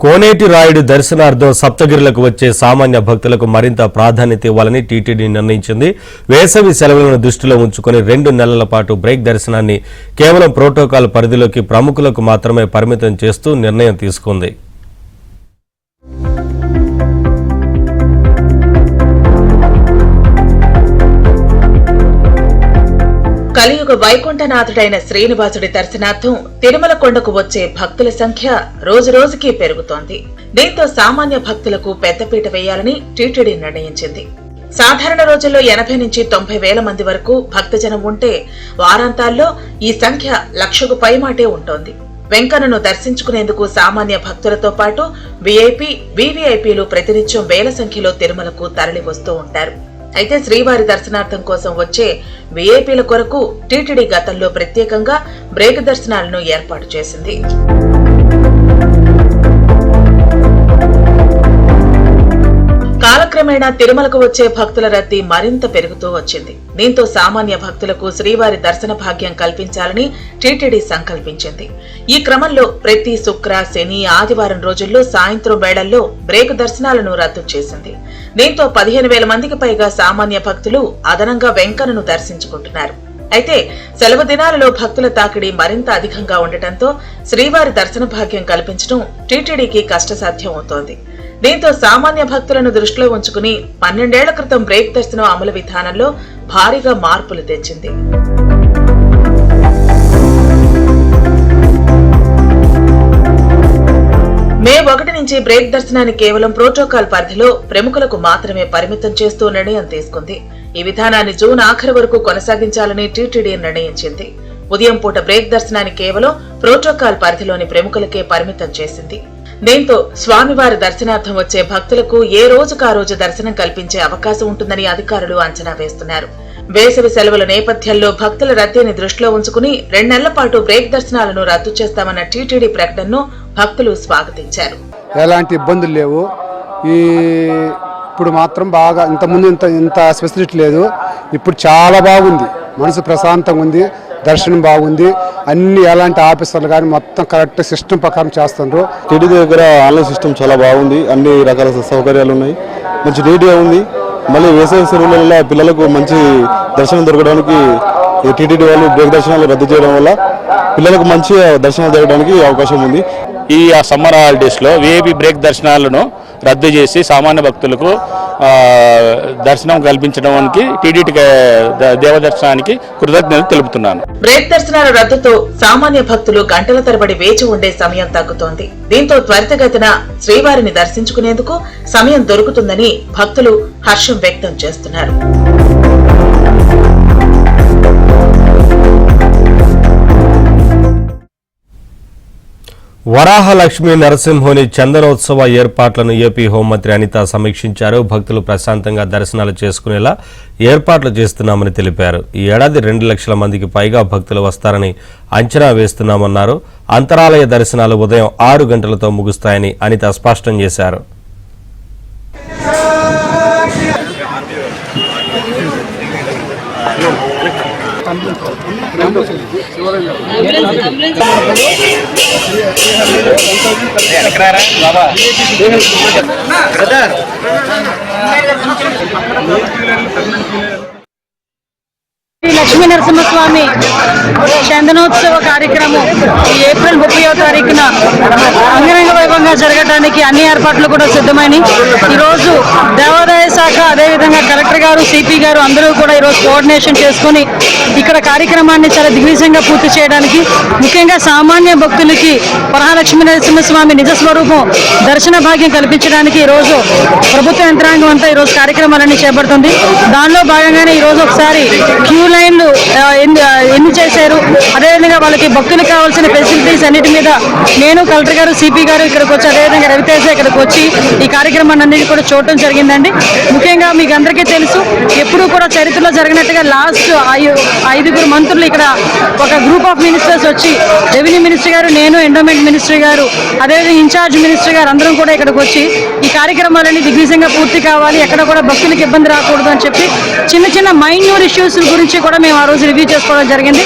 కోనేటి రాయుడు దర్శనార్థం సప్తగిరులకు వచ్చే సామాన్య భక్తులకు మరింత ప్రాధాన్యత ఇవ్వాలని టీటీడీ నిర్ణయించింది. వేసవి సెలవులను దృష్టిలో ఉంచుకొని 2 నెలల పాటు బ్రేక్ దర్శనాన్ని కేవలం ప్రోటోకాల్ పరిధిలోకి ప్రముఖులకు మాత్రమే పరిమితం చేస్తూ నిర్ణయం తీసుకుంది. కలియుగ వైకుంఠనాథుడైన శ్రీనివాసుడి దర్శనార్థం తిరుమల కొండకు వచ్చే భక్తుల సంఖ్య రోజురోజుకీ పెరుగుతోంది. దీంతో సామాన్య భక్తులకు పెద్దపీట వేయాలని టీటీడీ నిర్ణయించింది. సాధారణ రోజుల్లో 80 నుంచి 90 వేల మంది వరకు భక్తజనం ఉంటే వారాంతాల్లో ఈ సంఖ్య 1,00,000కు పైమాటే ఉంటోంది. వెంకన్నను దర్శించుకునేందుకు సామాన్య భక్తులతో పాటు వీఐపీ, వీవీఐపీలు ప్రతినిత్యం వేల సంఖ్యలో తిరుమలకు తరలి వస్తూ ఉంటారు. అయితే శ్రీవారి దర్శనార్థం కోసం వచ్చే వీఐపీల కొరకు టీటీడీ గతంలో ప్రత్యేకంగా బ్రేక్ దర్శనాలను ఏర్పాటు చేసింది. కాలక్రమేణా తిరుమలకు వచ్చే భక్తుల రద్దీ మరింత పెరుగుతూ వచ్చింది. దీంతో సామాన్య భక్తులకు శ్రీవారి దర్శన భాగ్యం కల్పించాలని టీటీడీ సంకల్పించింది. ఈ క్రమంలో ప్రతి శుక్ర, శని, ఆదివారం రోజుల్లో సాయంత్రం వేళల్లో బ్రేక్ దర్శనాలను రద్దు చేసింది. దీంతో 15,000 మందికి పైగా సామాన్య భక్తులు అదనంగా వెంకన్నను దర్శించుకుంటున్నారు. అయితే సెలవు దినాలలో భక్తుల తాకిడి మరింత అధికంగా ఉండటంతో శ్రీవారి దర్శన భాగ్యం కల్పించడం టీటీడీకి కష్టసాధ్యం అవుతోంది. దీంతో సామాన్య భక్తులను దృష్టిలో ఉంచుకుని 12 ఏళ్ల క్రితం బ్రేక్ దర్శనం అమలు విధానంలో భారీగా మార్పులు తెచ్చింది. మే 1 నుంచి బ్రేక్ దర్శనాన్ని కేవలం ప్రోటోకాల్ పరిధిలో ప్రముఖులకు మాత్రమే పరిమితం చేస్తూ నిర్ణయం తీసుకుంది. ఈ విధానాన్ని జూన్ ఆఖరి వరకు కొనసాగించాలని టీటీడీ నిర్ణయించింది. ఉదయం పూట బ్రేక్ దర్శనాన్ని కేవలం ప్రోటోకాల్ పరిధిలోని ప్రముఖులకే పరిమితం చేసింది. దీంతో స్వామివారి దర్శనార్థం వచ్చే భక్తులకు ఏ రోజుకు ఆ రోజు దర్శనం కల్పించే అవకాశం ఉంటుందని అధికారులు అంచనా వేస్తున్నారు. వేసవి సెలవుల నేపథ్యంలో భక్తుల రద్దీని దృష్టిలో ఉంచుకుని 2 నెలల పాటు బ్రేక్ దర్శనాలను రద్దు చేస్తామన్న టీటీడీ ప్రకటనను భక్తులు స్వాగతించారు. ఎలాంటి ఇబ్బందులు లేవు. ఇప్పుడు మాత్రం బాగా ఇంతకుముందు ఇంత ఫెసిలిటీ లేదు. ఇప్పుడు చాలా బాగుంది. మనసు ప్రశాంతంగా ఉంది. దర్శనం బాగుంది. అన్ని ఎలాంటి ఆఫీసర్లు కానీ మొత్తం కరెక్ట్ సిస్టమ్ ప్రకారం చేస్తున్నారు. టీటీడీ దగ్గర ఆన్లైన్ సిస్టమ్ చాలా బాగుంది. అన్ని రకాల సౌకర్యాలు ఉన్నాయి. మంచి నీట్గా ఉంది. మళ్ళీ వేసవి సెలవుల పిల్లలకు మంచి దర్శనం దొరకడానికి టీటీడీ వాళ్ళు బ్రేక్ దర్శనాలు రద్దు చేయడం వల్ల పిల్లలకు మంచి దర్శనాలు జరగడానికి అవకాశం ఉంది. ఈ సమ్మర్ హాలిడేస్లో వీఐపీ బ్రేక్ దర్శనాలను రద్దు చేసి సామాన్య భక్తులకు దర్శనం కల్పించడానికి టీటీడీ దేవదర్శనానికి కృతజ్ఞతలు తెలుపుతున్నాను. బ్రేక్ దర్శనాల రద్దుతో సామాన్య భక్తులు గంటల తరబడి వేచి ఉండే సమయం తగ్గుతోంది. దీంతో త్వరితగతిన శ్రీవారిని దర్శించుకునేందుకు సమయం దొరుకుతుందని భక్తులు హర్షం వ్యక్తం చేస్తున్నారు. వరాహలక్ష్మి నరసింహుని చందనోత్సవ ఏర్పాట్లను ఏపీ హోంమంత్రి అనిత సమీక్షించారు. భక్తులు ప్రశాంతంగా దర్శనాలు చేసుకునేలా ఏర్పాట్లు చేస్తున్నామని తెలిపారు. ఈ ఏడాది 2 లక్షల మందికి పైగా భక్తులు వస్తారని అంచనా వేస్తున్నామన్నారు. అంతరాలయ దర్శనాలు ఉదయం 6 గంటలతో ముగుస్తాయని అనిత స్పష్టం చేశారు. లక్ష్మీ నరసింహస్వామి చందనోత్సవ కార్యక్రమం ఏప్రిల్ 30వ తారీఖున అంగరంగ వైభవంగా జరగడానికి అన్ని ఏర్పాట్లు కూడా సిద్ధమైనవి. ఈరోజు దేవాదాయ శాఖ, అదేవిధంగా కలెక్టర్ గారు, సిపి గారు అందరూ కూడా ఈరోజు కోఆర్డినేషన్ చేసుకుని ఇక్కడ కార్యక్రమాన్ని చాలా దిగ్విజయంగా పూర్తి చేయడానికి, ముఖ్యంగా సామాన్య భక్తులకి వరహాలక్ష్మీ నరసింహస్వామి నిజస్వరూపం దర్శన భాగ్యం కల్పించడానికి ఈరోజు ప్రభుత్వ యంత్రాంగం అంతా ఈరోజు కార్యక్రమాలన్నీ చేపడుతుంది. దానిలో భాగంగానే ఈరోజు ఒకసారి క్యూ లైన్లు ఎన్ని చేశారు, అదేవిధంగా వాళ్ళకి భక్తులకు కావాల్సిన ఫెసిలిటీస్ అన్నిటి మీద నేను, కలెక్టర్ గారు, సిపి గారు ఇక్కడికి వచ్చి, అదేవిధంగా రవితేజ ఇక్కడికి వచ్చి ఈ కార్యక్రమాన్ని అన్నిటి కూడా చూడటం జరిగిందండి. ముఖ్యంగా మీకు అందరికీ తెలుసు, ఎప్పుడూ కూడా చరిత్రలో జరిగినట్టుగా లాస్ట్ 5 మంత్రులు ఇక్కడ ఒక గ్రూప్ ఆఫ్ మినిస్టర్స్ వచ్చి, రెవెన్యూ మినిస్టర్ గారు, నేను, ఎండోమెంట్ మినిస్టర్ గారు, అదేవిధంగా ఇన్ఛార్జ్ మినిస్టర్ గారు అందరం కూడా ఇక్కడికి వచ్చి ఈ కార్యక్రమాలన్నీ దిగ్విజయంగా పూర్తి కావాలి, ఎక్కడ కూడా భక్తులకు ఇబ్బంది రాకూడదు అని చెప్పి చిన్న మైన్యూర్ ఇష్యూస్ గురించి కూడా మేము ఆ రోజు రివ్యూ చేసుకోవడం జరిగింది.